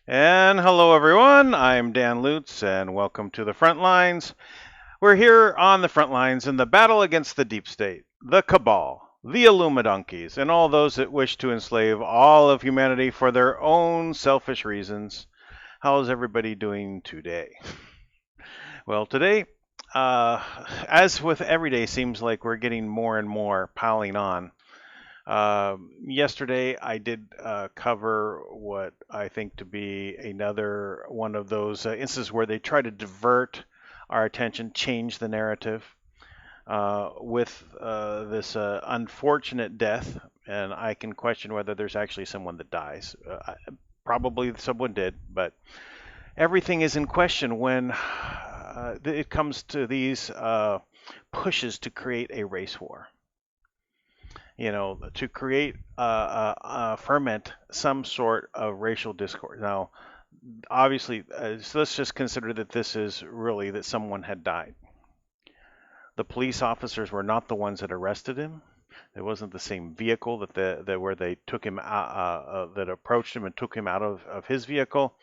And hello, everyone. I'm Dan Lutz, and welcome to the Front Lines. We're here on the front lines in the battle against the deep state, the cabal, the Illuminonkeys, and all those that wish to enslave all of humanity for their own selfish reasons. How's everybody doing today? Well, today, as with every day, seems like we're getting more and more piling on. Yesterday, I did cover what I think to be another one of those instances where they try to divert our attention, change the narrative with this unfortunate death. And I can question whether there's actually someone that dies. Probably someone did, but everything is in question when it comes to these pushes to create a race war. You know, to create, ferment some sort of racial discord. Now, obviously, so let's just consider that this is really that someone had died. The police officers were not the ones that arrested him. It wasn't the same vehicle that where they took him out, that approached him and took him out of his vehicle.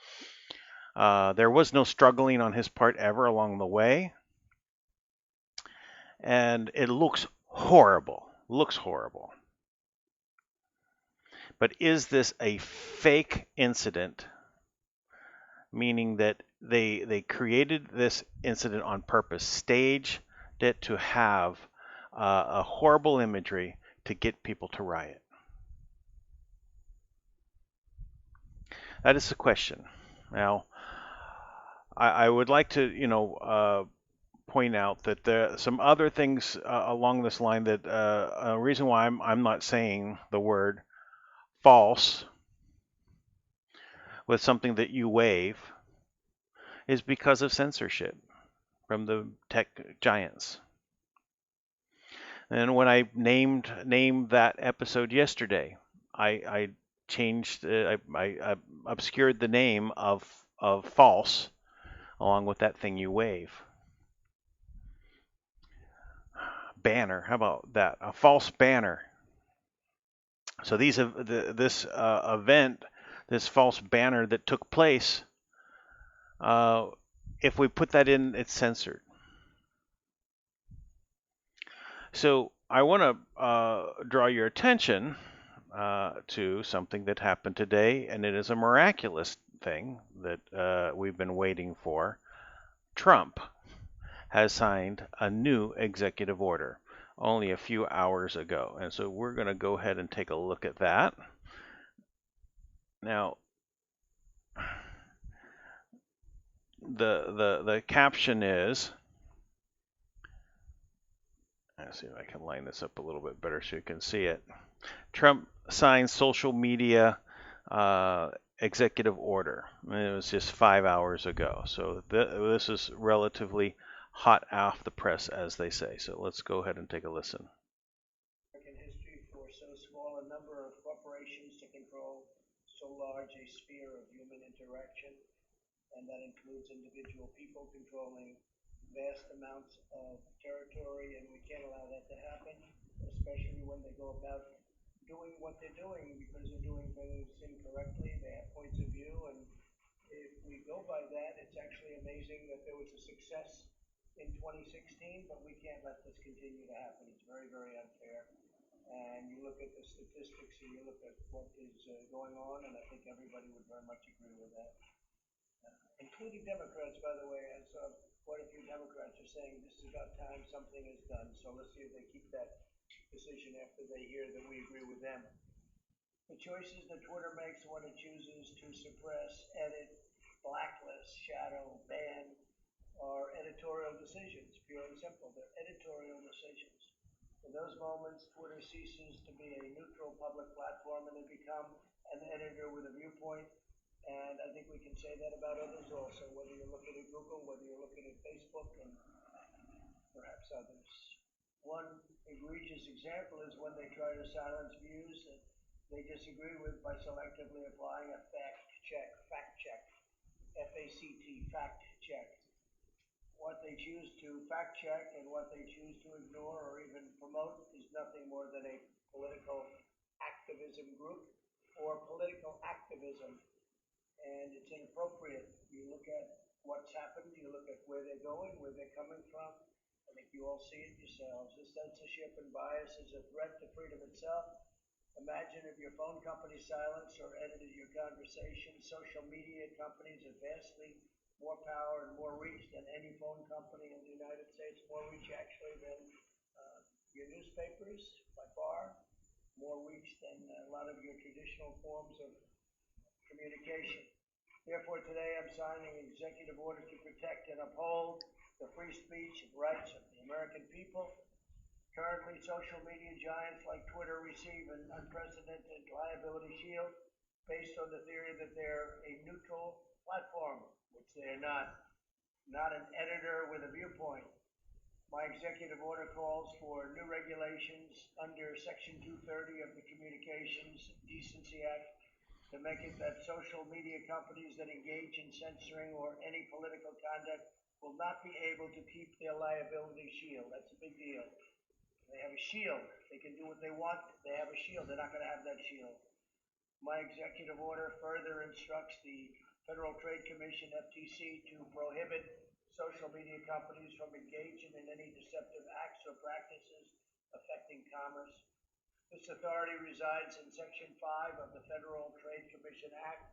There was no struggling on his part ever along the way, and it looks horrible. Looks horrible. But is this a fake incident? Meaning that they created this incident on purpose, staged it to have a horrible imagery to get people to riot? That is the question. Now, I would like to, point out that there are some other things along this line that a reason why I'm not saying the word false with something that you waive is because of censorship from the tech giants. And when I named that episode yesterday, I changed, I obscured the name of false along with that thing you wave. Banner, how about that? A false banner. So this event, this false banner that took place, if we put that in, it's censored. So I want to draw your attention to something that happened today, and it is a miraculous thing that we've been waiting for. Trump has signed a new executive order only a few hours ago, and so we're going to go ahead and take a look at that. Now, the caption is, let's see if I can line this up a little bit better so you can see it. Trump signs social media executive order. It was just 5 hours ago. So this is relatively hot off the press, as they say. So let's go ahead and take a listen. American history for so small a number of corporations to control so large a sphere of human interaction, and that includes individual people controlling vast amounts of territory, and we can't allow that to happen, especially when they go about doing what they're doing, because they're doing things incorrectly. They have points of view, and if we go by that, it's actually amazing that there was a success in 2016, but we can't let this continue to happen. It's very, very unfair. And you look at the statistics and you look at what is going on, and I think everybody would very much agree with that. Including Democrats, by the way. I saw quite a few Democrats are saying this is about time something is done. So let's see if they keep that decision after they hear that we agree with them. The choices that Twitter makes when it chooses to suppress, edit, blacklist, shadow, ban, are editorial decisions, pure and simple. They're editorial decisions. In those moments, Twitter ceases to be a neutral public platform and they become an editor with a viewpoint. And I think we can say that about others also, whether you're looking at Google, whether you're looking at Facebook, and perhaps others. One egregious example is when they try to silence views that they disagree with by selectively applying a fact check, F-A-C-T, fact check. What they choose to fact check and what they choose to ignore or even promote is nothing more than a political activism group or political activism. And it's inappropriate. You look at what's happened, you look at where they're going, where they're coming from. I think you all see it yourselves. This censorship and bias is a threat to freedom itself. Imagine if your phone company silenced or edited your conversation. Social media companies have vastly more power and more reach than any phone company in the United States, more reach actually than your newspapers by far, more reach than a lot of your traditional forms of communication. Therefore, today I'm signing an executive order to protect and uphold the free speech and rights of the American people. Currently, social media giants like Twitter receive an unprecedented liability shield based on the theory that they're a neutral platform, which they are not an editor with a viewpoint. My executive order calls for new regulations under Section 230 of the Communications Decency Act to make it that social media companies that engage in censoring or any political conduct will not be able to keep their liability shield. That's a big deal. They have a shield. They can do what they want. They have a shield. They're not going to have that shield. My executive order further instructs the Federal Trade Commission, FTC, to prohibit social media companies from engaging in any deceptive acts or practices affecting commerce. This authority resides in Section 5 of the Federal Trade Commission Act.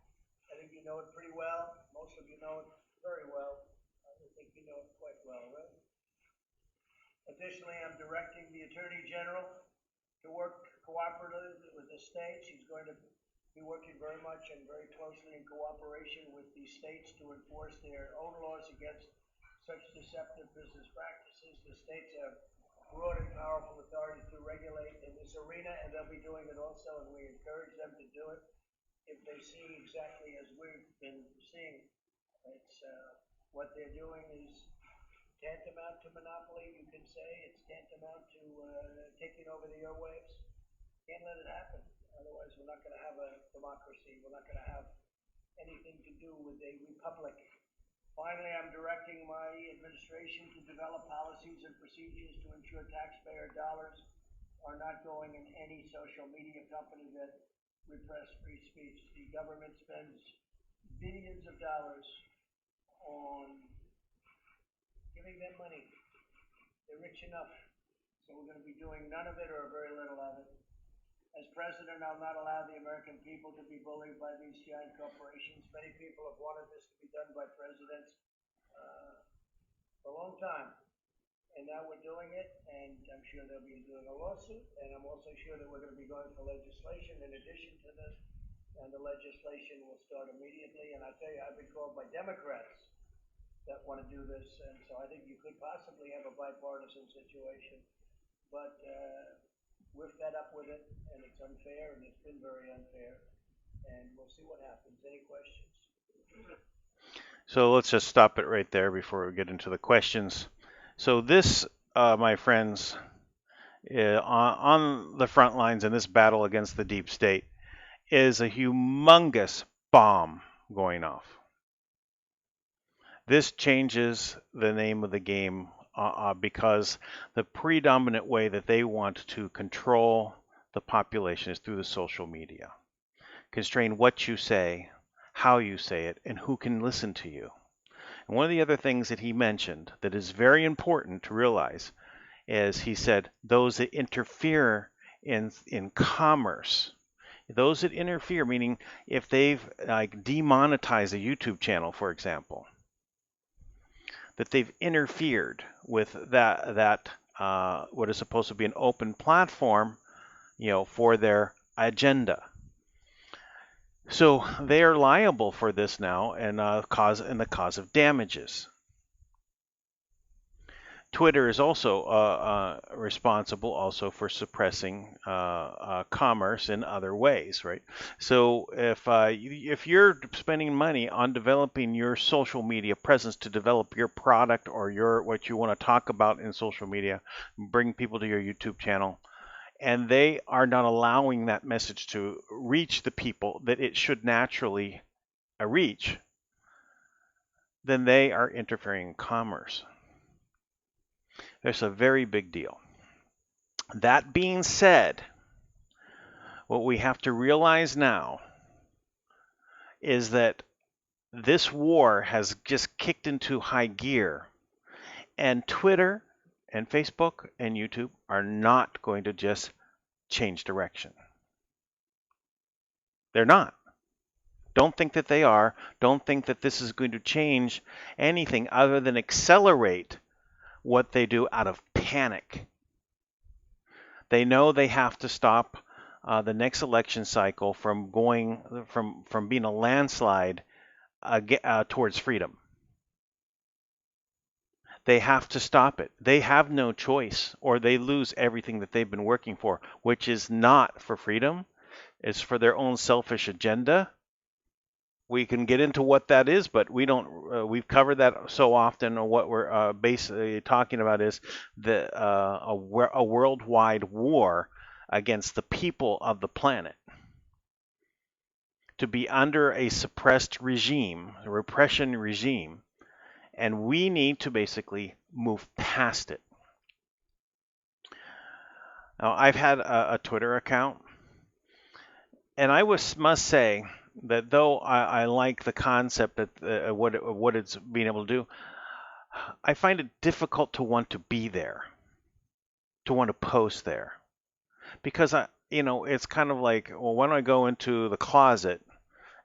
I think you know it pretty well. Most of you know it very well. I think you know it quite well, right? Additionally, I'm directing the Attorney General to work cooperatively with the states. He's going to be working very much and very closely in cooperation with the states to enforce their own laws against such deceptive business practices. The states have broad and powerful authority to regulate in this arena, and they'll be doing it also, and we encourage them to do it. if they see exactly as we've been seeing, it's, what they're doing is tantamount to monopoly, you can say. It's tantamount to taking over the airwaves. Can't let it happen. Otherwise, we're not going to have a democracy. We're not going to have anything to do with a republic. Finally, I'm directing my administration to develop policies and procedures to ensure taxpayer dollars are not going in any social media company that repress free speech. The government spends billions of dollars on giving them money. They're rich enough, so we're going to be doing none of it or very little of it. As president, I'll not allow the American people to be bullied by these giant corporations. Many people have wanted this to be done by presidents for a long time. And now we're doing it, and I'm sure they'll be doing a lawsuit, and I'm also sure that we're going to be going for legislation in addition to this, and the legislation will start immediately. And I tell you, I've been called by Democrats that want to do this, and so I think you could possibly have a bipartisan situation. But we're fed up with it, and it's unfair, and it's been very unfair, and we'll see what happens. Any questions? So let's just stop it right there before we get into the questions. So this, my friends, on the front lines in this battle against the deep state is a humongous bomb going off. This changes the name of the game because the predominant way that they want to control the population is through the social media. Constrain what you say, how you say it, and who can listen to you. And one of the other things that he mentioned that is very important to realize is he said those that interfere in commerce, those that interfere, meaning if they've like demonetized a YouTube channel, for example, that they've interfered with that what is supposed to be an open platform, for their agenda. So they are liable for this now, and the cause of damages. Twitter is also responsible also for suppressing commerce in other ways, right? So if you're spending money on developing your social media presence to develop your product or what you want to talk about in social media, bring people to your YouTube channel, and they are not allowing that message to reach the people that it should naturally reach, then they are interfering in commerce. That's a very big deal. That being said, what we have to realize now is that this war has just kicked into high gear, and Twitter and Facebook and YouTube are not going to just change direction. They're not. Don't think that they are. Don't think that this is going to change anything other than accelerate what they do out of panic. They know they have to stop the next election cycle from being a landslide towards freedom. They have to stop it. They have no choice, or they lose everything that they've been working for, which is not for freedom. It's for their own selfish agenda. We can get into what that is, but we don't. We've covered that so often. What we're basically talking about is a worldwide war against the people of the planet. To be under a suppressed regime, a repression regime, and we need to basically move past it. Now, I've had a Twitter account, and I must say that though I like the concept that what it's being able to do, I find it difficult to want to be there, to want to post there, because it's kind of like, well, why don't I go into the closet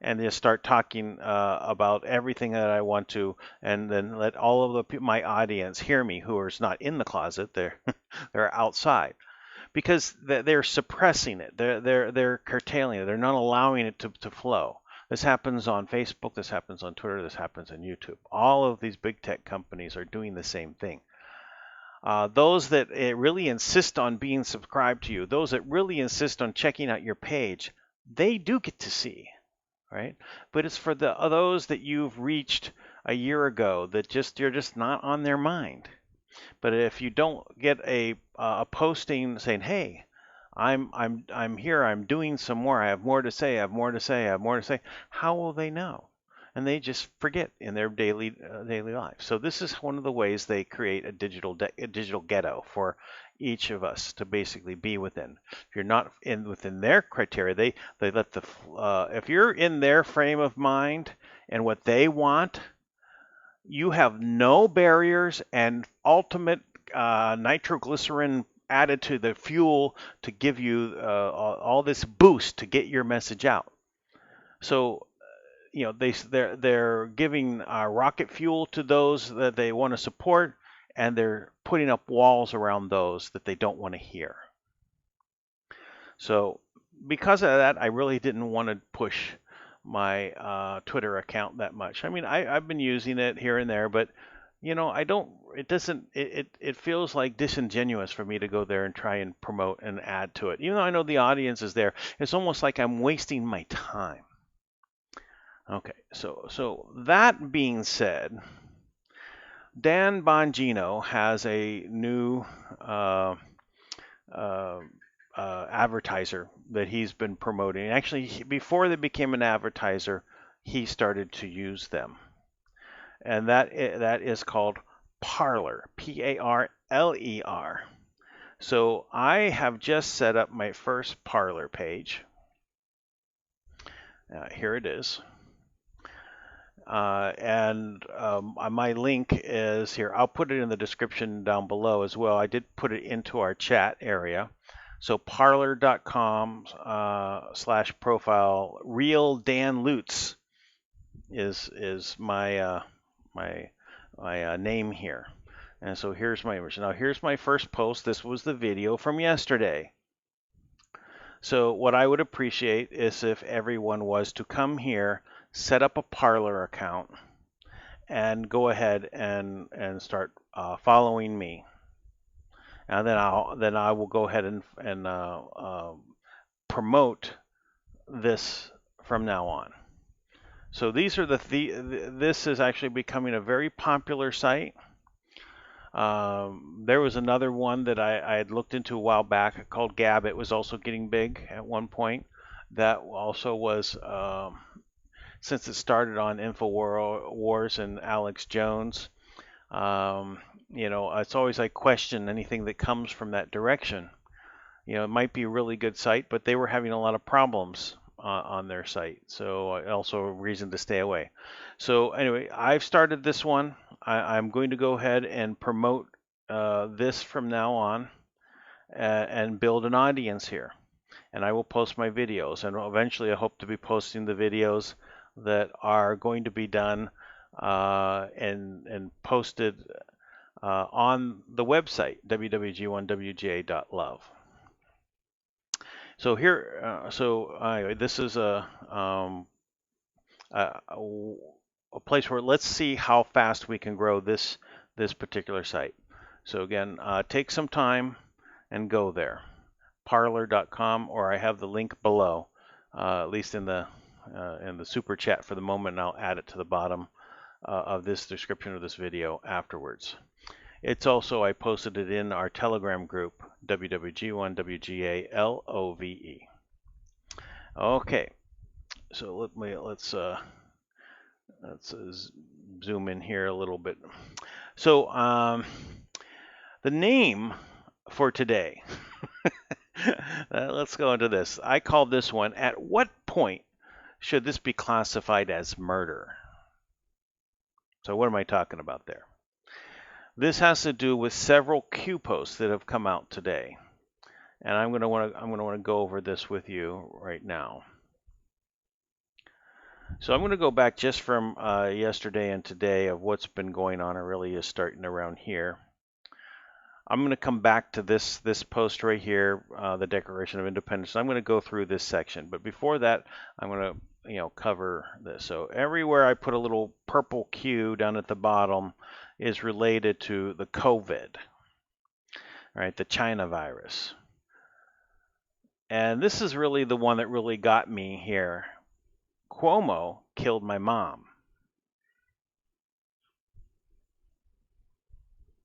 and just start talking about everything that I want to, and then let all of my audience hear me, who is not in the closet, they're outside, because they're suppressing it, they're curtailing it, they're not allowing it to flow. This happens on Facebook, this happens on Twitter, this happens on YouTube. All of these big tech companies are doing the same thing. Those that really insist on being subscribed to you, those that really insist on checking out your page, they do get to see. right? But it's for those that you've reached a year ago that you're just not on their mind. But if you don't get a posting saying, "Hey, I'm here. I'm doing some more. I have more to say. I have more to say. I have more to say," how will they know? And they just forget in their daily life. So this is one of the ways they create a digital ghetto for each of us to basically be within. If you're not within their criteria, they let if you're in their frame of mind and what they want, you have no barriers and ultimate nitroglycerin added to the fuel to give you all this boost to get your message out. So they're giving rocket fuel to those that they want to support, and they're putting up walls around those that they don't want to hear. So because of that, I really didn't want to push my Twitter account that much. I mean, I've been using it here and there, but I don't. It doesn't. It feels like disingenuous for me to go there and try and promote and add to it. Even though I know the audience is there, it's almost like I'm wasting my time. Okay, so that being said, Dan Bongino has a new advertiser that he's been promoting. Actually, before they became an advertiser, he started to use them, and that is called Parler, Parler. So I have just set up my first Parler page. Here it is. My link is here. I'll put it in the description down below as well. I did put it into our chat area. So parler.com/profile real Dan Lutz is my name here. And so here's my image. Now here's my first post. This was the video from yesterday. So what I would appreciate is if everyone was to come here, set up a Parler account, and go ahead and start following me. And then I will go ahead and promote this from now on. So these are this is actually becoming a very popular site. There was another one that I had looked into a while back called Gab. It was also getting big at one point. That also was, since it started on InfoWars and Alex Jones, it's always I question anything that comes from that direction. It might be a really good site, but they were having a lot of problems on their site. So also a reason to stay away. So anyway, I've started this one. I'm going to go ahead and promote this from now on and build an audience here. And I will post my videos. And eventually I hope to be posting the videos that are going to be done and posted on the website, wwg1wga.love. So here, anyway, this is a place where let's see how fast we can grow this particular site. So again, take some time and go there, parler.com, or I have the link below, at least in the super chat for the moment, and I'll add it to the bottom of this description of this video afterwards. It's also, I posted it in our Telegram group, wwg1wgalove. Okay, so let's zoom in here a little bit. So the name for today, let's go into this. I called this one, "At what point should this be classified as murder?" So what am I talking about there? This has to do with several Q posts that have come out today, and I'm going to want to go over this with you right now. So I'm going to go back just from yesterday and today of what's been going on. It really is starting around here. I'm going to come back to this post right here, the Declaration of Independence. I'm going to go through this section, but before that, I'm going to cover this. So everywhere I put a little purple Q down at the bottom is related to the COVID, right? The China virus. And this is really the one that really got me here. Cuomo killed my mom.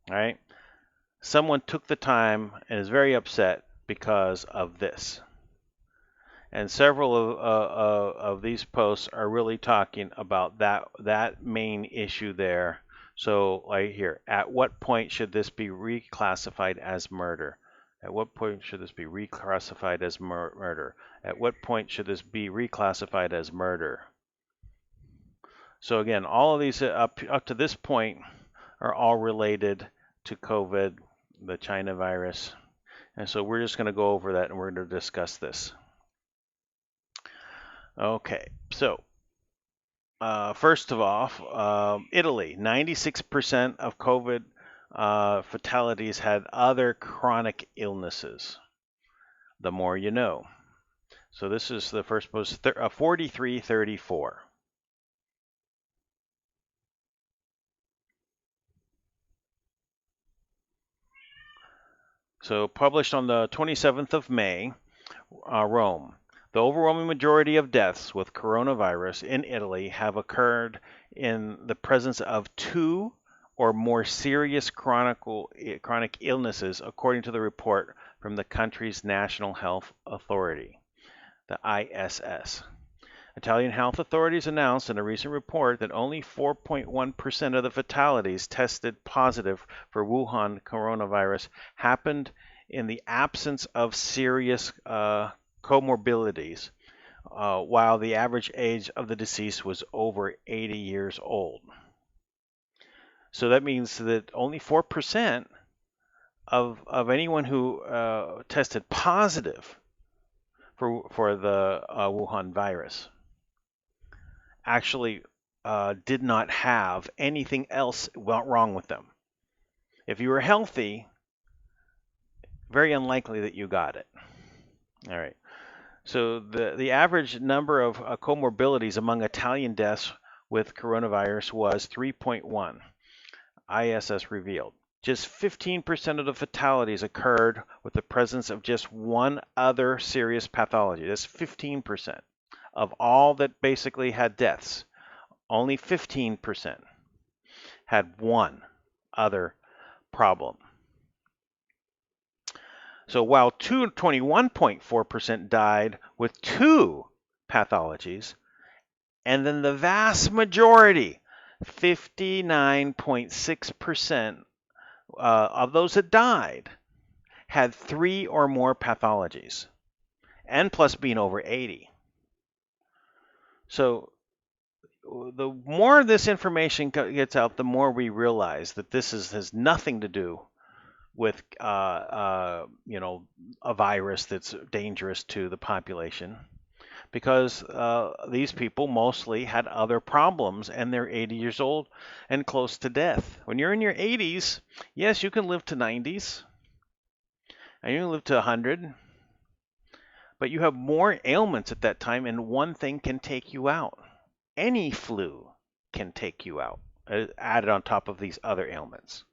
All right? Someone took the time and is very upset because of this. And several of these posts are really talking about that main issue there. So right here, at what point should this be reclassified as murder? At what point should this be reclassified as murder? At what point should this be reclassified as murder? So again, all of these up to this point are all related to COVID, the China virus. And so we're just going to go over that and we're going to discuss this. Okay, so first of all, Italy, 96% of COVID fatalities had other chronic illnesses. The more you know. So this is the first post, 4334. So published on the 27th of May, Rome. The overwhelming majority of deaths with coronavirus in Italy have occurred in the presence of two or more serious chronic illnesses, according to the report from the country's National Health Authority, the ISS. Italian health authorities announced in a recent report that only 4.1% of the fatalities tested positive for Wuhan coronavirus happened in the absence of serious comorbidities, while the average age of the deceased was over 80 years old. So that means that only 4% of anyone who tested positive for the Wuhan virus actually did not have anything else wrong with them. If you were healthy, very unlikely that you got it. All right. So the average number of comorbidities among Italian deaths with coronavirus was 3.1, ISS revealed. Just 15% of the fatalities occurred with the presence of just one other serious pathology. That's 15% of all that basically had deaths. Only 15% had one other problem. So while 21.4% died with two pathologies, and then the vast majority, 59.6% of those that died, had three or more pathologies, and plus being over 80. So the more this information gets out, the more we realize that this has nothing to do with a virus that's dangerous to the population, because these people mostly had other problems and they're 80 years old and close to death. When you're in your 80s, yes, you can live to 90s and you can live to 100, but you have more ailments at that time, and one thing can take you out. Any flu can take you out, added on top of these other ailments.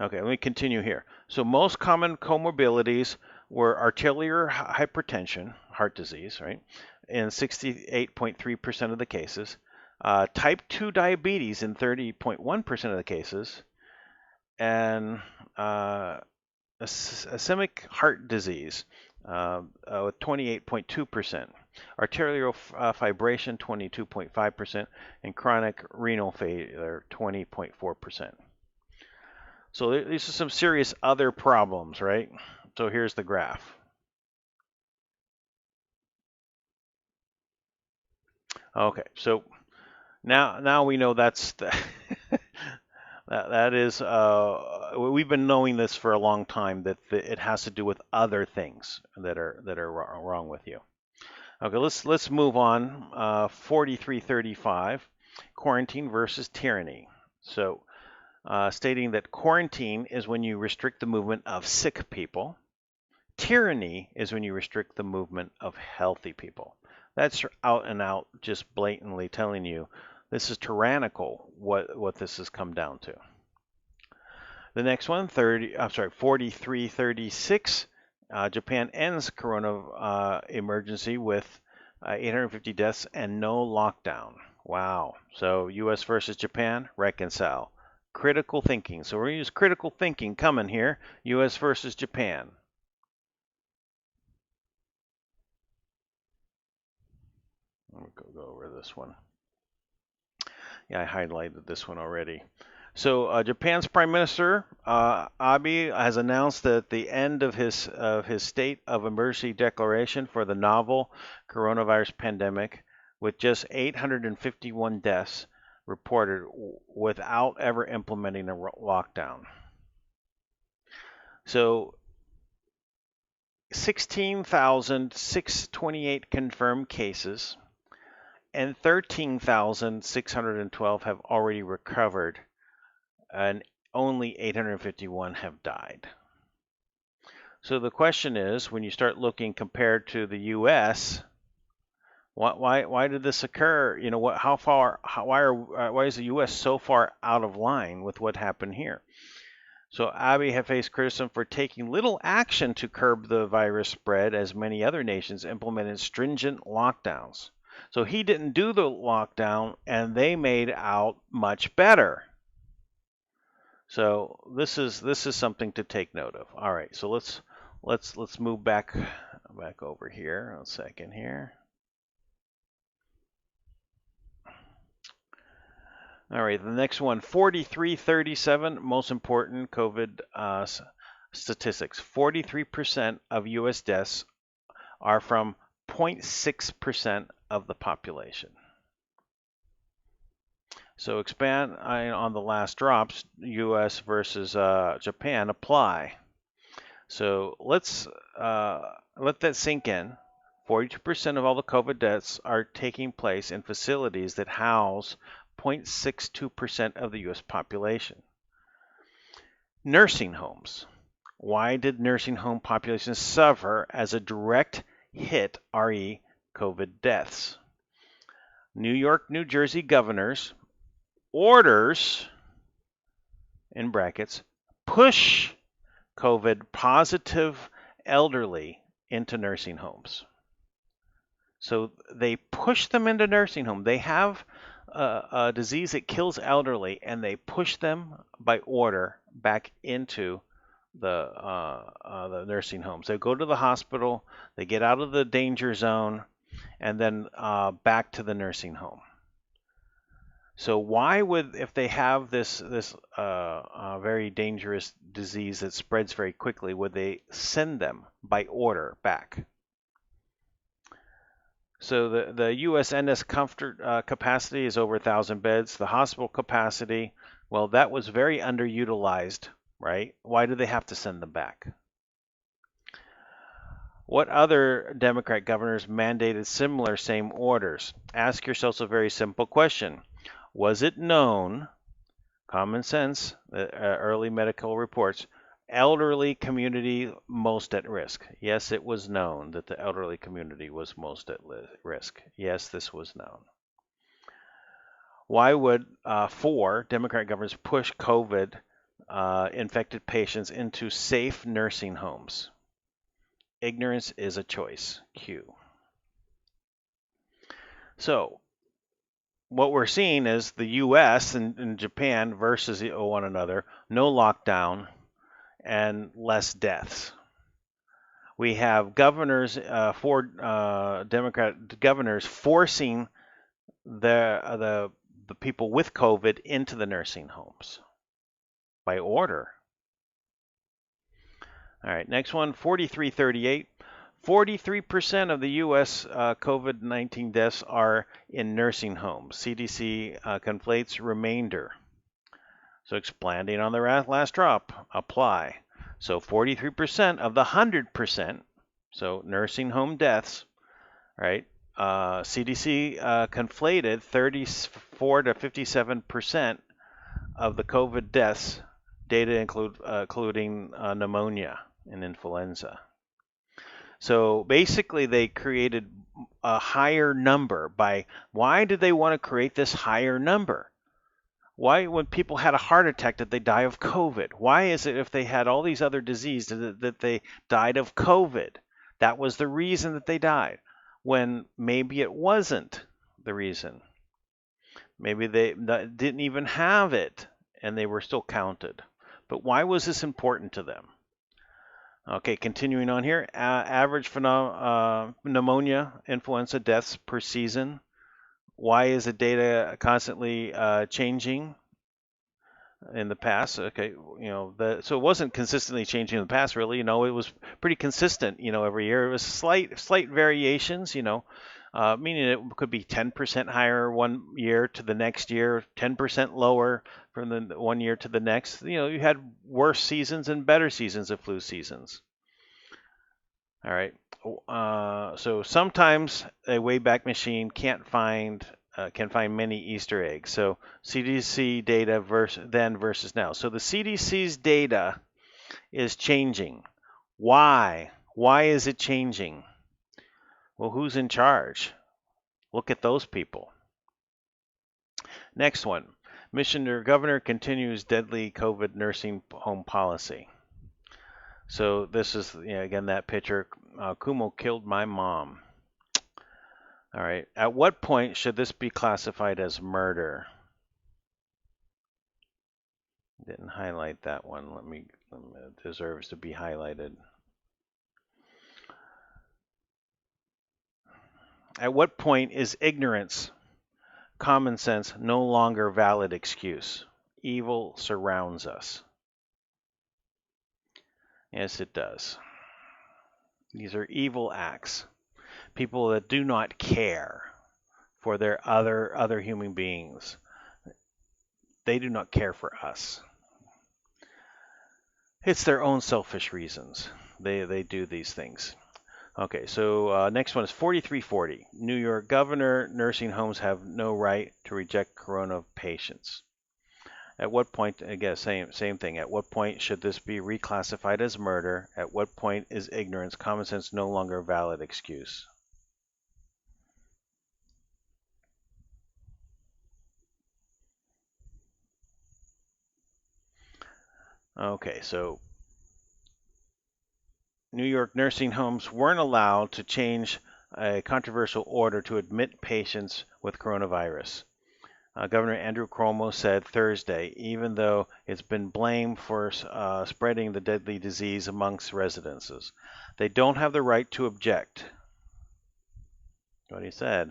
Okay, let me continue here. So most common comorbidities were arterial hypertension, heart disease, right, in 68.3% of the cases, type 2 diabetes in 30.1% of the cases, and ischemic heart disease with 28.2%, arterial fibrillation 22.5%, and chronic renal failure 20.4%. So these are some serious other problems, right? So here's the graph. Okay, so now we know that's the that is we've been knowing this for a long time, that it has to do with other things that are wrong with you. Okay, let's move on. 4335, quarantine versus tyranny. So stating that quarantine is when you restrict the movement of sick people. Tyranny is when you restrict the movement of healthy people. That's out and out, just blatantly telling you this is tyrannical, what this has come down to. The next one, 4336, Japan ends corona emergency with 850 deaths, and no lockdown. Wow. So U.S. versus Japan, reconcile. Critical thinking. So we're going to use critical thinking coming here. U.S. versus Japan. Let me go over this one. Yeah, I highlighted this one already. So Japan's Prime Minister Abe has announced that the end of his state of emergency declaration for the novel coronavirus pandemic, with just 851 deaths reported without ever implementing a lockdown. So 16,628 confirmed cases and 13,612 have already recovered, and only 851 have died. So the question is, when you start looking compared to the U.S., why did this occur? You know, why is the U.S. so far out of line with what happened here? So Abe has faced criticism for taking little action to curb the virus spread, as many other nations implemented stringent lockdowns. So he didn't do the lockdown, and they made out much better. So this is something to take note of. All right, so let's move back over here. A second here. All right, the next one, 4337, most important COVID statistics. 43% of U.S. deaths are from 0.6% of the population. So expand on the last drops, U.S. versus Japan, apply. So let's let that sink in. 42% of all the COVID deaths are taking place in facilities that house 0.62% of the U.S. population. Nursing homes. Why did nursing home populations suffer as a direct hit, re COVID deaths? New York, New Jersey governors orders, in brackets, push COVID positive elderly into nursing homes. So they push them into nursing home. They have a disease that kills elderly, and they push them by order back into the nursing homes. They go to the hospital, they get out of the danger zone, and then back to the nursing home. So why would, if they have this very dangerous disease that spreads very quickly, would they send them by order back? So the USNS comfort capacity is over 1,000 beds. The hospital capacity, well, that was very underutilized, right? Why do they have to send them back? What other Democrat governors mandated similar same orders? Ask yourselves a very simple question. Was it known, common sense, early medical reports, elderly community most at risk? Yes, it was known that the elderly community was most at risk. Yes, this was known. Why would 4 Democrat governors push COVID infected patients into safe nursing homes? Ignorance is a choice. Q. So what we're seeing is the U.S. and Japan versus one another, no lockdown, and less deaths. We have governors, 4 Democrat governors forcing the people with COVID into the nursing homes by order. All right, next one, 4338. 43% of the U.S. COVID-19 deaths are in nursing homes. CDC conflates remainder. So expanding on the last drop, apply. So 43% of the 100%, so nursing home deaths, right? CDC conflated 34 to 57% of the COVID deaths, data including pneumonia and influenza. So basically they created a higher number by, why did they want to create this higher number? Why, when people had a heart attack, did they die of COVID? Why is it if they had all these other diseases that they died of COVID? That was the reason that they died. when maybe it wasn't the reason. Maybe they didn't even have it and they were still counted. But why was this important to them? Okay, continuing on here, average pneumonia influenza deaths per season. Why is the data constantly changing in the past? Okay, so it wasn't consistently changing in the past, really. It was pretty consistent, every year. It was slight variations, meaning it could be 10% higher one year to the next year, 10% lower from the one year to the next. You had worse seasons and better seasons of flu seasons. All right. So sometimes a Wayback Machine can find many Easter eggs. So CDC data versus now. So the CDC's data is changing. Why? Why is it changing? Well, who's in charge? Look at those people. Next one. Michigan governor continues deadly COVID nursing home policy. So this is, again, that picture. Cuomo killed my mom. All right. At what point should this be classified as murder? Didn't highlight that one. It deserves to be highlighted. At what point is ignorance, common sense, no longer valid excuse? Evil surrounds us. Yes, it does. These are evil acts. People that do not care for their other human beings. They do not care for us. It's their own selfish reasons. They do these things. Okay, so next one is 4340. New York governor, nursing homes have no right to reject corona patients. At what point, again, same thing. At what point should this be reclassified as murder? At what point is ignorance, common sense no longer a valid excuse? Okay, so New York nursing homes weren't allowed to change a controversial order to admit patients with coronavirus. Governor Andrew Cuomo said Thursday, even though it's been blamed for spreading the deadly disease amongst residences. They don't have the right to object. What he said.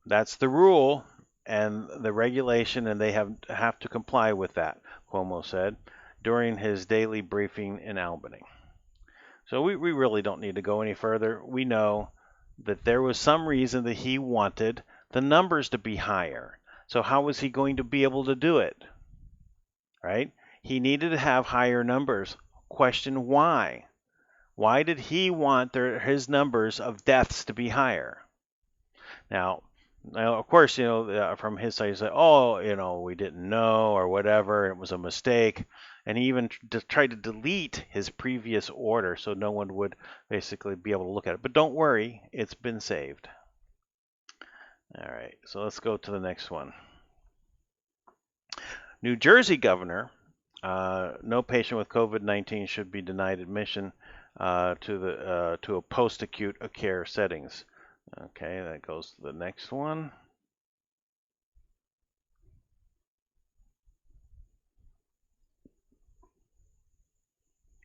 That's the rule and the regulation, and they have to comply with that, Cuomo said during his daily briefing in Albany. So we really don't need to go any further. We know that there was some reason that he wanted the numbers to be higher. So how was he going to be able to do it? Right? He needed to have higher numbers. Question why? Why did he want his numbers of deaths to be higher? Now, of course, from his side, he said, "Oh, we didn't know or whatever. It was a mistake." And he even tried to delete his previous order so no one would basically be able to look at it. But don't worry, it's been saved. All right, so let's go to the next one. New Jersey governor, no patient with COVID-19 should be denied admission to a post-acute care settings. Okay, that goes to the next one.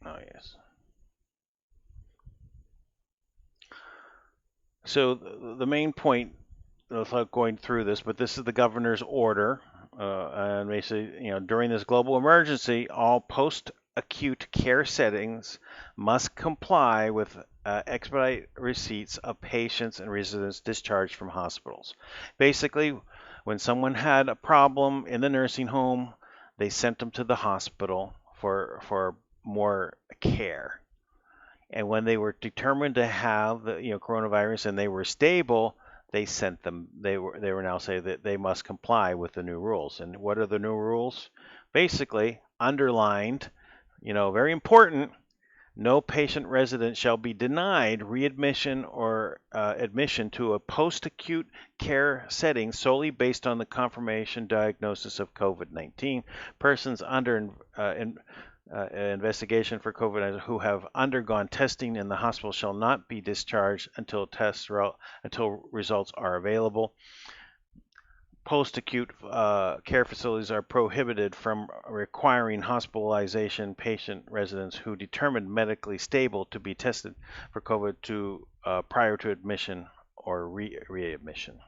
Oh, yes. So the main point, without going through this, but this is the governor's order. And basically, during this global emergency, all post-acute care settings must comply with expedite receipts of patients and residents discharged from hospitals. Basically, when someone had a problem in the nursing home, they sent them to the hospital for more care. And when they were determined to have the coronavirus and they were stable, they sent them. They were now saying that they must comply with the new rules. And what are the new rules? Basically, underlined, very important. No patient resident shall be denied readmission or admission to a post-acute care setting solely based on the confirmation diagnosis of COVID-19. Persons under investigation for COVID who have undergone testing in the hospital shall not be discharged until results are available. Post-acute care facilities are prohibited from requiring hospitalization patient residents who determined medically stable to be tested for COVID prior to admission or readmission.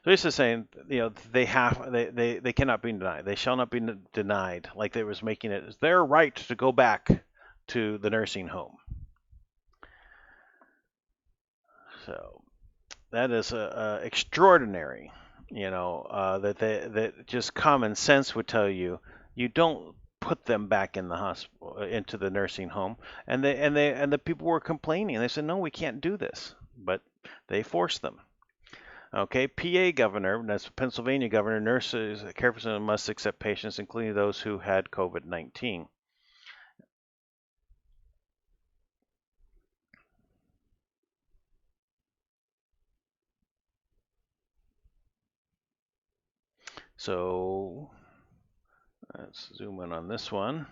So this is saying, they cannot be denied. They shall not be denied, like they was making it their right to go back to the nursing home. So that is extraordinary. That just common sense would tell you don't put them back in the hospital, into the nursing home. And the people were complaining. They said, no, we can't do this, but they forced them. Okay, PA governor, that's Pennsylvania governor, nurses, care facilities must accept patients, including those who had COVID-19. So let's zoom in on this one.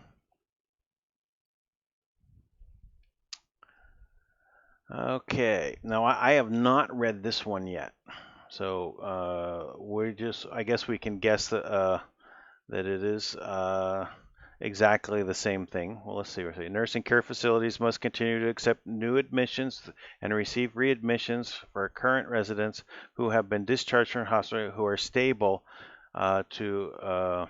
Okay, now I have not read this one yet. So I guess we can guess that it is exactly the same thing. Well, let's see. We're saying nursing care facilities must continue to accept new admissions and receive readmissions for current residents who have been discharged from hospital who are stable to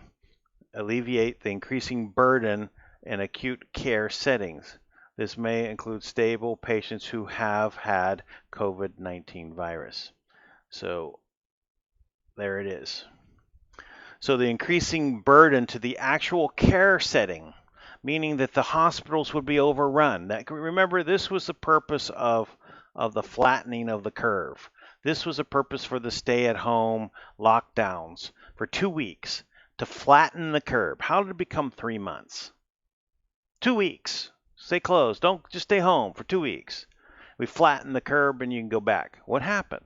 alleviate the increasing burden in acute care settings. This may include stable patients who have had COVID-19 virus. So there it is. So the increasing burden to the actual care setting, meaning that the hospitals would be overrun. Remember, this was the purpose of the flattening of the curve. This was a purpose for the stay-at-home lockdowns for 2 weeks to flatten the curve. How did it become 3 months? 2 weeks. Stay closed. Don't just stay home for 2 weeks. We flattened the curve and you can go back. What happened?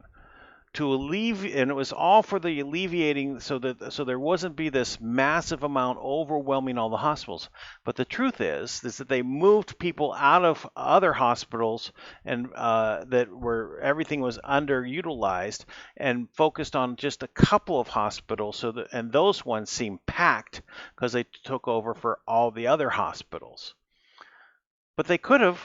To alleviate, and it was all for the alleviating, so there wasn't be this massive amount overwhelming all the hospitals. But the truth is that they moved people out of other hospitals and everything was underutilized and focused on just a couple of hospitals. And those ones seemed packed because they took over for all the other hospitals. But they could have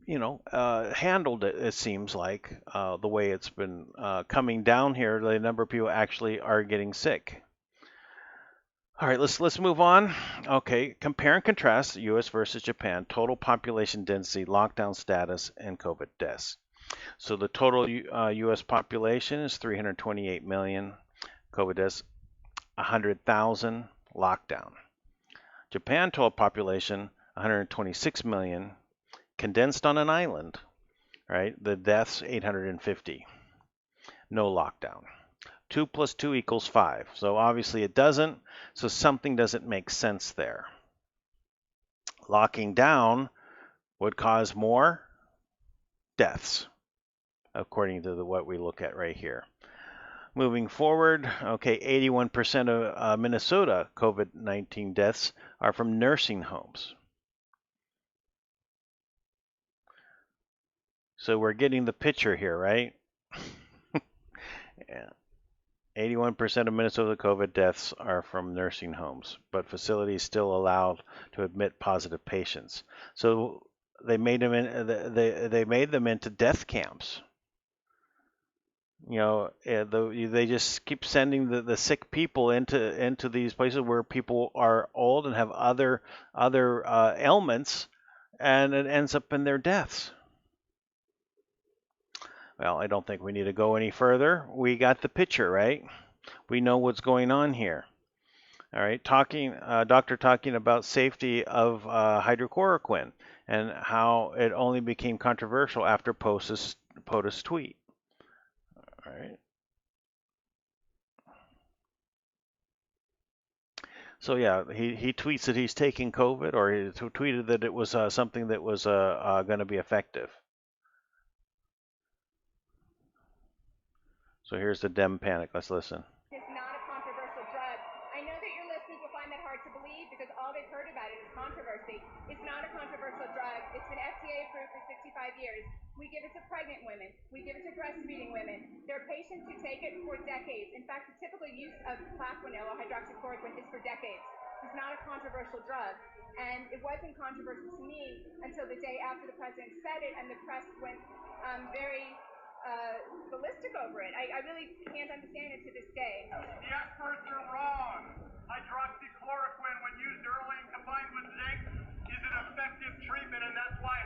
handled it, it seems like, the way it's been coming down here. The number of people actually are getting sick. All right, let's move on. Okay, compare and contrast U.S. versus Japan, total population density, lockdown status, and COVID deaths. So the total U.S. population is 328 million, COVID deaths 100,000, lockdown. Japan total population 126 million, condensed on an island, right? The deaths 850. No lockdown. 2 plus 2 equals 5. So obviously it doesn't. So something doesn't make sense there. Locking down would cause more deaths, according to what we look at right here. Moving forward, okay, 81% of Minnesota COVID-19 deaths are from nursing homes. So we're getting the picture here, right? Yeah. 81% of Minnesota COVID deaths are from nursing homes, but facilities still allowed to admit positive patients. So they made them into death camps. They just keep sending the sick people into these places where people are old and have other ailments, and it ends up in their deaths. Well, I don't think we need to go any further. We got the picture, right? We know what's going on here. All right, doctor talking about safety of hydrochloroquine and how it only became controversial after POTUS tweet. All right. So yeah, he tweets that he's taking COVID, or he tweeted that it was something that was going to be effective. So here's the Dem panic. Let's listen. It's not a controversial drug. I know that your listeners will find that hard to believe because all they've heard about it is controversy. 65 years. We give it to pregnant women. We give it to breastfeeding women. There are patients who take it for decades. In fact, the typical use of plaquenil or hydroxychloroquine is for decades. It's not a controversial drug. And it wasn't controversial to me until the day after the president said it, and the press went very ballistic over it. I really can't understand it to this day. The experts are wrong. Hydroxychloroquine, when used early and combined with zinc, is an effective treatment, and that's why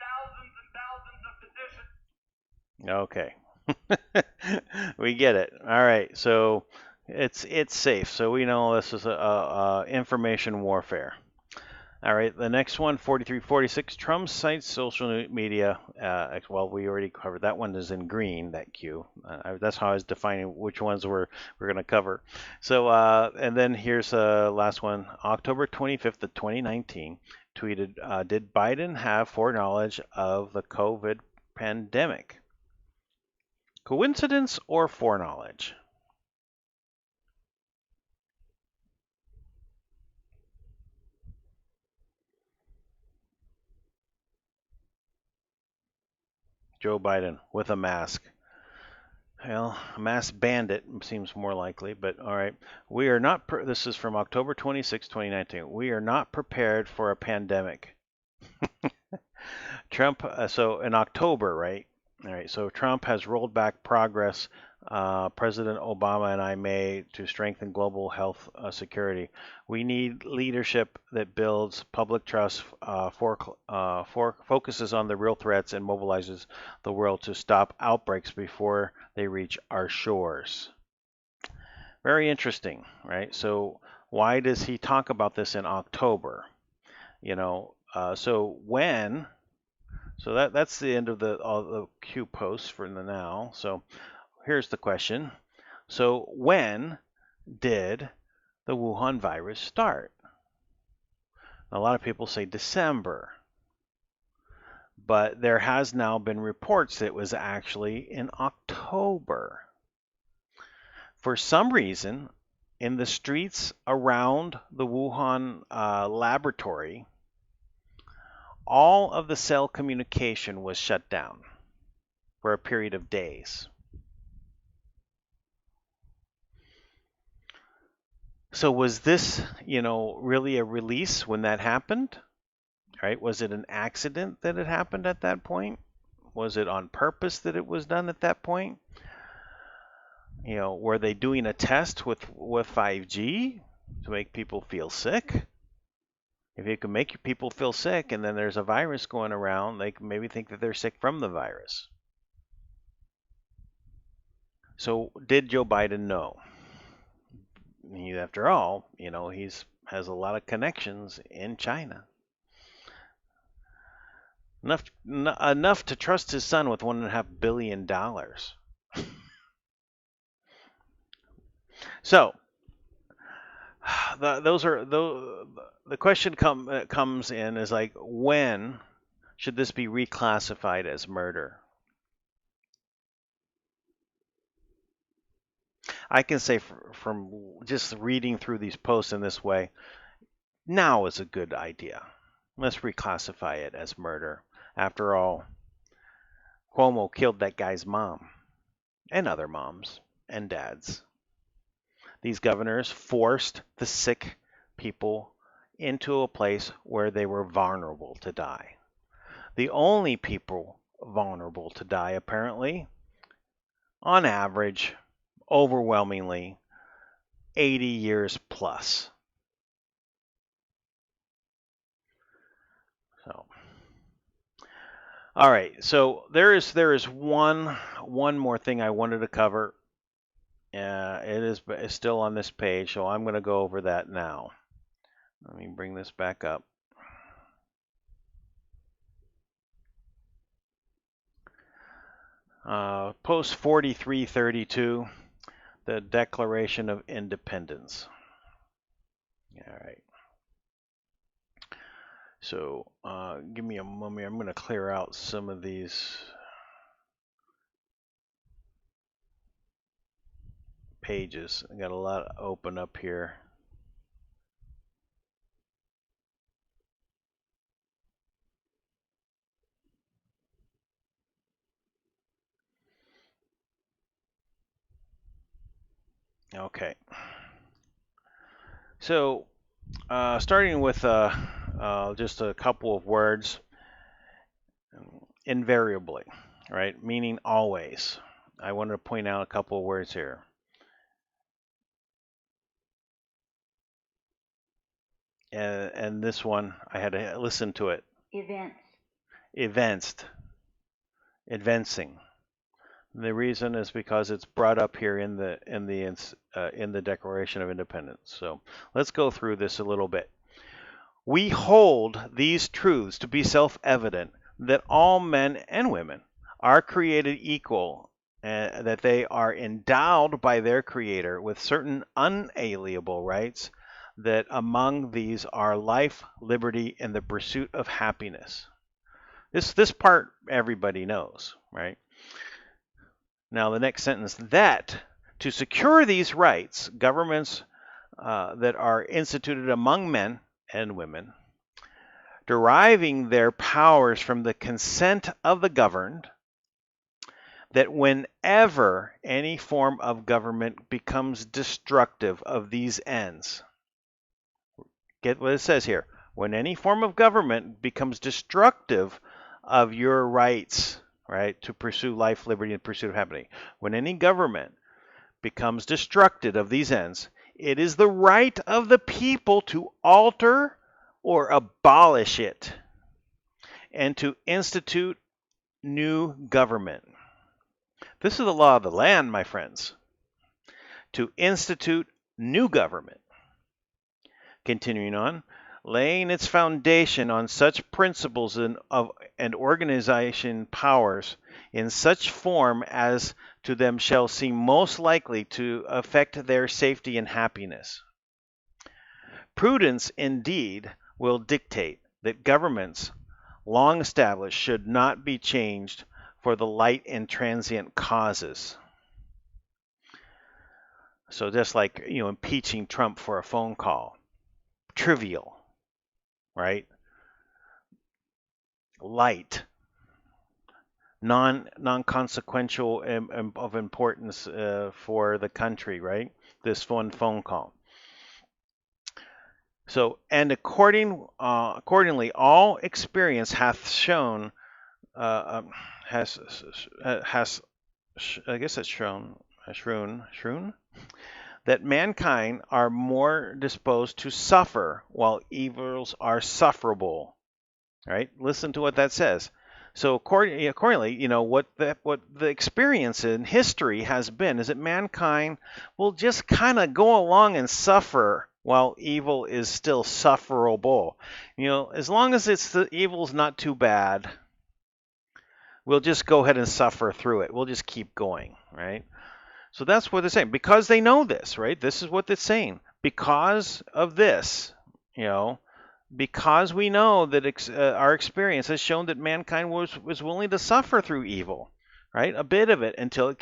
thousands and thousands of physicians. Okay. We get it. All right. So it's safe. So we know this is a information warfare. All right. The next one, 4346. Trump cites social media. Well, we already covered that one. Is in green. That Q. That's how I was defining which ones we're going to cover. So and then here's the last one. October 25th of 2019. Tweeted, did Biden have foreknowledge of the COVID pandemic? Coincidence or foreknowledge? Joe Biden with a mask. Well, a mask bandit seems more likely, but all right. We are not, this is from October 26, 2019. We are not prepared for a pandemic. Trump, so in October, right? All right, so Trump has rolled back progress President Obama and I made to strengthen global health security. We need leadership that builds public trust, focuses on the real threats, and mobilizes the world to stop outbreaks before they reach our shores. Very interesting, right? So why does he talk about this in October? You know, so when? So that's the end of all the Q posts for the now. So here's the question. So when did the Wuhan virus start? A lot of people say December, but there has now been reports that it was actually in October. For some reason, in the streets around the Wuhan laboratory, all of the cell communication was shut down for a period of days. So was this, really a release when that happened? Right? Was it an accident that it happened at that point? Was it on purpose that it was done at that point? Were they doing a test with 5G to make people feel sick? If you can make people feel sick and then there's a virus going around, they can maybe think that they're sick from the virus. So did Joe Biden know? After all, he has a lot of connections in China. Enough to trust his son with $1.5 billion. So the question comes in is like, when should this be reclassified as murder? I can say from just reading through these posts in this way, now is a good idea. Let's reclassify it as murder. After all, Cuomo killed that guy's mom and other moms and dads. These governors forced the sick people into a place where they were vulnerable to die. The only people vulnerable to die, apparently, on average, overwhelmingly, 80 years plus. So, all right. So there is one more thing I wanted to cover. It's still on this page, so I'm going to go over that now. Let me bring this back up. Post 4332, the Declaration of Independence. All right. So give me a moment. I'm going to clear out some of these pages. I got a lot open up here. Okay. So, starting with just a couple of words, invariably, right? Meaning always. I wanted to point out a couple of words here. And this one, I had to listen to it. Events. Evinced. Advancing. The reason is because it's brought up here in the Declaration of Independence. So let's go through this a little bit. We hold these truths to be self-evident, that all men and women are created equal, and that they are endowed by their Creator with certain unalienable rights, that among these are life, liberty, and the pursuit of happiness. This part everybody knows, right? Now the next sentence, that to secure these rights, governments that are instituted among men and women, deriving their powers from the consent of the governed, that whenever any form of government becomes destructive of these ends, get what it says here, when any form of government becomes destructive of your rights, right, to pursue life, liberty, and pursuit of happiness, when any government becomes destructive of these ends, it is the right of the people to alter or abolish it, and to institute new government. This is the law of the land, my friends. To institute new government. Continuing on, laying its foundation on such principles and organization powers in such form as to them shall seem most likely to affect their safety and happiness. Prudence, indeed, will dictate that governments long established should not be changed for the light and transient causes. So just like, impeaching Trump for a phone call. Trivial, right? Light, non-consequential of importance for the country, right? This one phone call. So, and accordingly, all experience hath shown, I guess it's shown, that mankind are more disposed to suffer while evils are sufferable. Right? Listen to what that says. So accordingly, what the experience in history has been is that mankind will just kind of go along and suffer while evil is still sufferable. As long as the evil's not too bad, we'll just go ahead and suffer through it. We'll just keep going, right? So that's what they're saying. Because they know this, right? This is what they're saying. Because of this, because we know that our experience has shown that mankind was willing to suffer through evil, right? A bit of it until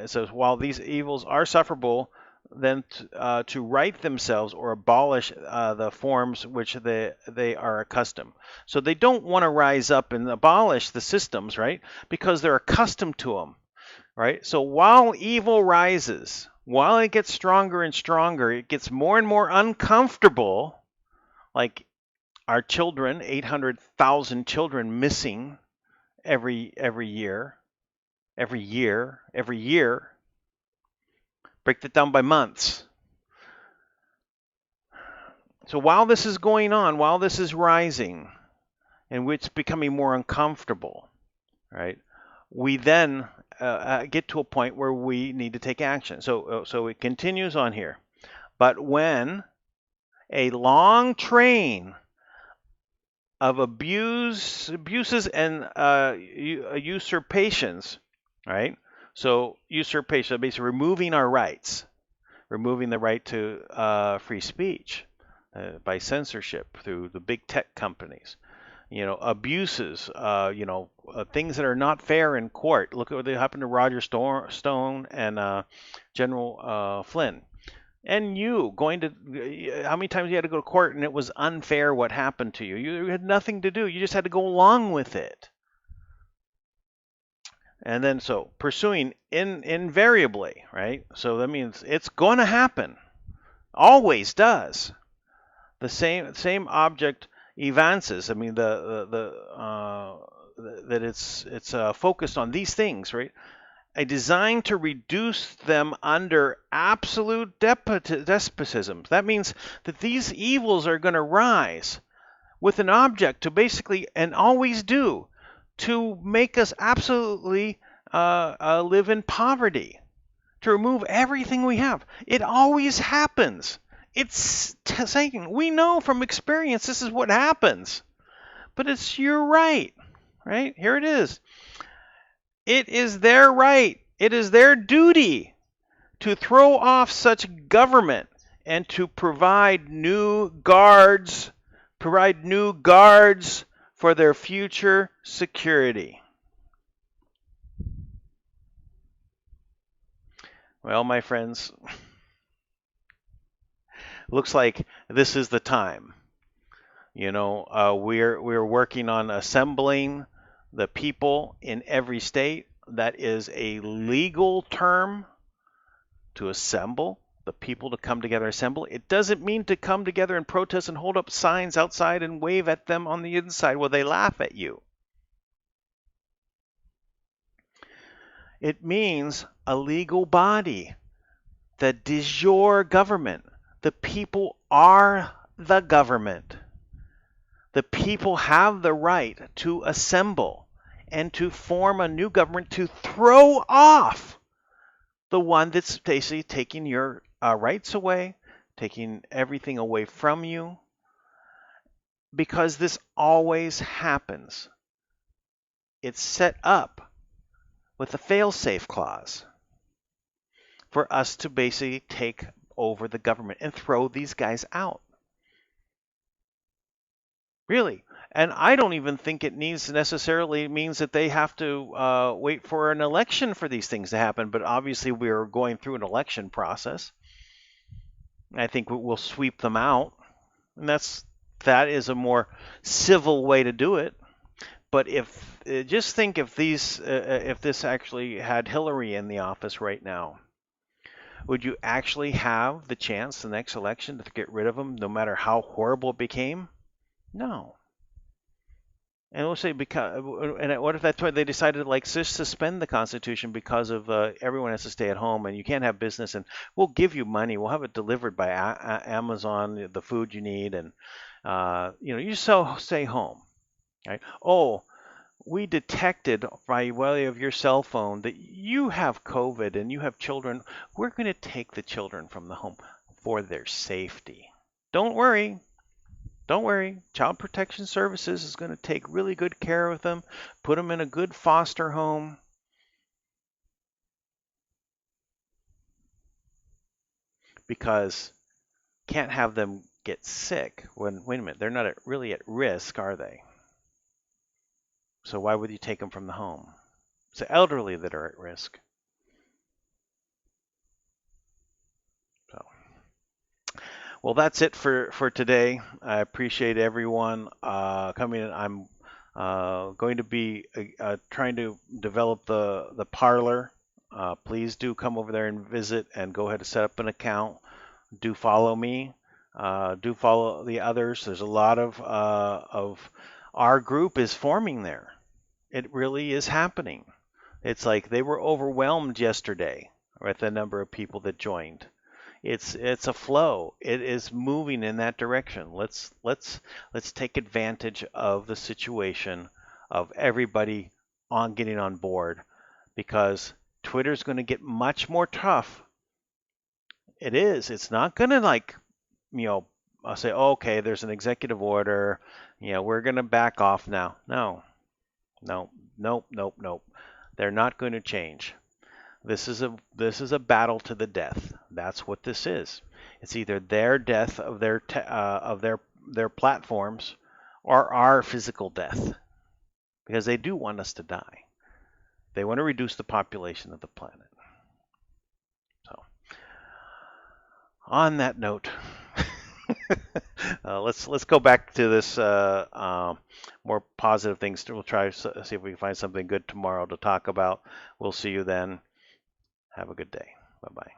so while these evils are sufferable, then to right themselves or abolish the forms which they are accustomed. So they don't want to rise up and abolish the systems, right? Because they're accustomed to them, right? So while evil rises, while it gets stronger and stronger, it gets more and more uncomfortable, like our children, 800,000 children missing every year. Break that down by months. So while this is going on, while this is rising, and it's becoming more uncomfortable, right? We then get to a point where we need to take action. So it continues on here. But when a long train of abuses and usurpations, right? So usurpation, basically removing our rights, removing the right to free speech by censorship through the big tech companies. Abuses, things that are not fair in court. Look at what happened to Roger Stone and General Flynn. And you how many times you had to go to court and it was unfair what happened to you? You had nothing to do. You just had to go along with it. And then so pursuing invariably, right? So that means it's going to happen. Always does. The same object advances. I mean that it's focused on these things, right? A design to reduce them under absolute despotism. That means that these evils are going to rise with an object to basically, and always do, to make us absolutely live in poverty, to remove everything we have. It always happens. It's saying, we know from experience this is what happens. But you're right, right? Here it is. It is their right, it is their duty to throw off such government and to provide new guards for their future security. Well, my friends, looks like this is the time. You know, we're working on assembling the people in every state. That is a legal term, to assemble the people, to come together, assemble. It doesn't mean to come together and protest and hold up signs outside and wave at them on the inside while they laugh at you. It means a legal body, the de jure government. The people are the government. The people have the right to assemble and to form a new government to throw off the one that's basically taking your rights away, taking everything away from you, because this always happens. It's set up with a fail-safe clause for us to basically take over the government and throw these guys out. Really. And I don't even think it necessarily means that they have to wait for an election for these things to happen. But obviously, we're going through an election process. I think we'll sweep them out, and that is a more civil way to do it. But just think if this actually had Hillary in the office right now, would you actually have the chance the next election to get rid of them, no matter how horrible it became? No. And we'll say what if that's why they decided to just suspend the Constitution because of everyone has to stay at home and you can't have business, and we'll give you money, we'll have it delivered by Amazon, the food you need, and you stay home, right? Oh, we detected by way of your cell phone that you have COVID and you have children. We're going to take the children from the home for their safety. Don't worry. Don't worry, Child Protection Services is going to take really good care of them, put them in a good foster home. Because can't have them get sick when, wait a minute, they're not really at risk, are they? So why would you take them from the home? It's the elderly that are at risk. Well, that's it for today. I appreciate everyone coming in. I'm going to be trying to develop the parlor. Please do come over there and visit and go ahead and set up an account. Do follow me. Do follow the others. There's a lot of our group is forming there. It really is happening. It's like they were overwhelmed yesterday with the number of people that joined. It's a flow. It is moving in that direction. Let's take advantage of the situation of everybody getting on board, because Twitter's going to get much more tough. It is. It's not going to I'll say, oh, okay, there's an executive order. We're going to back off now. No. They're not going to change. This is a battle to the death. That's what this is. It's either their death of their platforms or our physical death, because they do want us to die. They want to reduce the population of the planet. So, on that note, Let's go back to this more positive things. We'll try see if we can find something good tomorrow to talk about. We'll see you then. Have a good day. Bye bye.